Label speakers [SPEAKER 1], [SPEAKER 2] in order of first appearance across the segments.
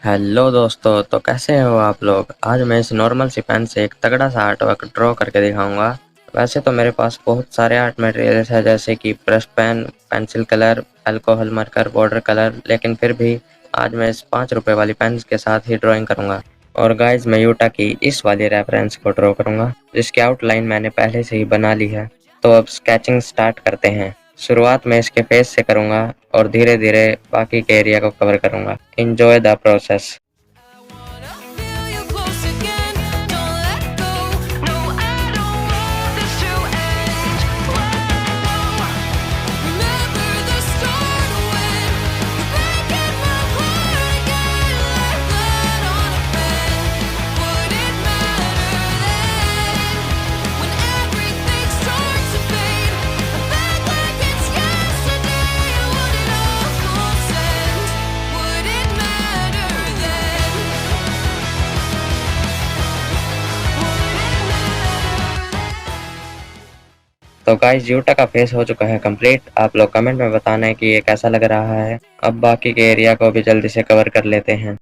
[SPEAKER 1] Hello दोस्तों, तो कैसे हो आप लोग। आज मैं इस नॉर्मल सी पेन से एक तगड़ा सा आर्ट वर्क ड्रॉ करके दिखाऊंगा। वैसे तो मेरे पास बहुत सारे आर्ट मटेरियल्स है, जैसे कि brush pen, pencil colour, alcohol marker, water colour, लेकिन फिर भी आज मैं इस 5 रुपए वाली पेन के साथ ही ड्राइंग करूंगा। और गाइज, मैं यूटा की इस वाली रेफरेंस को ड्रॉ करूंगा, जिसकी आउटलाइन मैंने पहले से ही बना ली है। तो अब स्केचिंग स्टार्ट करते हैं। शुरुआत में इसके फेस से करूंगा और धीरे धीरे बाकी के एरिया को कवर करूंगा। Enjoy the process. तो गाइस, यूटा का फेस हो चुका है कंप्लीट। आप लोग कमेंट में बताना है कि ये कैसा लग रहा है। अब बाकी के एरिया को भी जल्दी से कवर कर लेते हैं।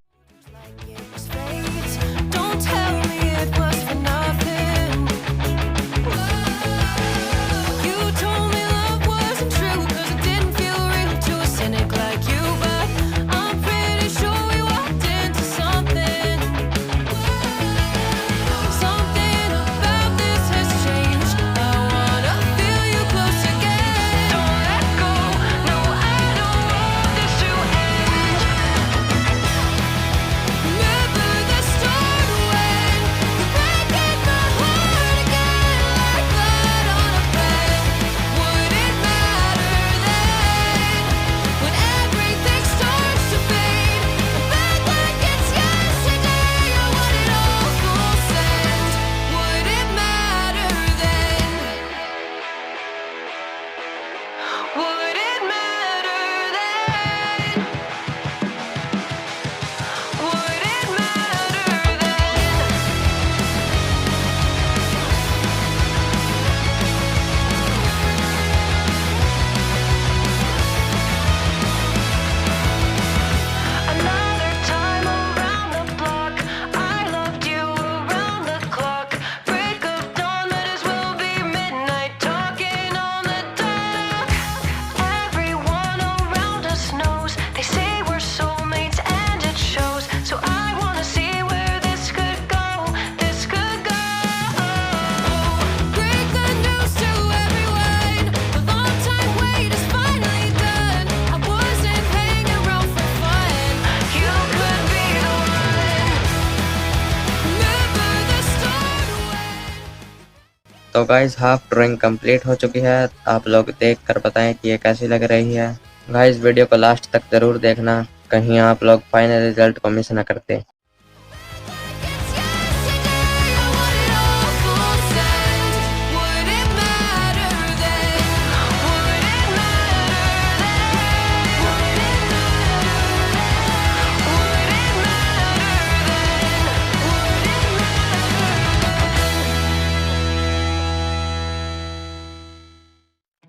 [SPEAKER 1] तो गाइज, हाफ ड्राइंग कंप्लीट हो चुकी है। आप लोग देख कर बताएं कि ये कैसी लग रही है। गाइज, वीडियो को लास्ट तक जरूर देखना, कहीं आप लोग फाइनल रिजल्ट को मिस ना करते।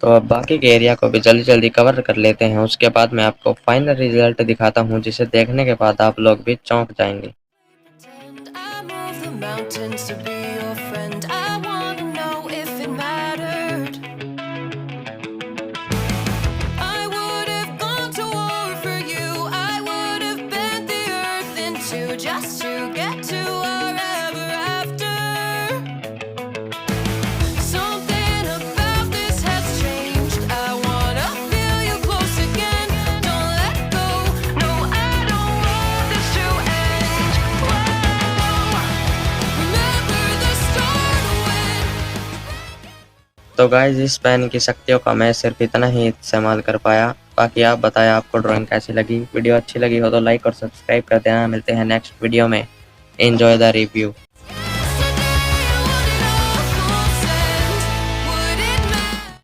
[SPEAKER 1] तो अब बाकी के एरिया को भी जल्दी जल्दी कवर कर लेते हैं। उसके बाद मैं आपको फाइनल रिजल्ट दिखाता हूं, जिसे देखने के बाद आप लोग भी चौंक जाएंगे। Just to get to wherever after. Something about this has changed. I wanna feel you close again. Don't let go. No, I don't want this to end. Whoa. Remember the start when. तो guys, इस pen की शक्तियों का मैं सिर्फ इतना ही इस्तेमाल कर पाया। बाकी आप बताएं आपको ड्राइंग कैसी लगी। वीडियो अच्छी लगी हो तो लाइक और सब्सक्राइब कर देना। मिलते हैं नेक्स्ट वीडियो में। Enjoy the review.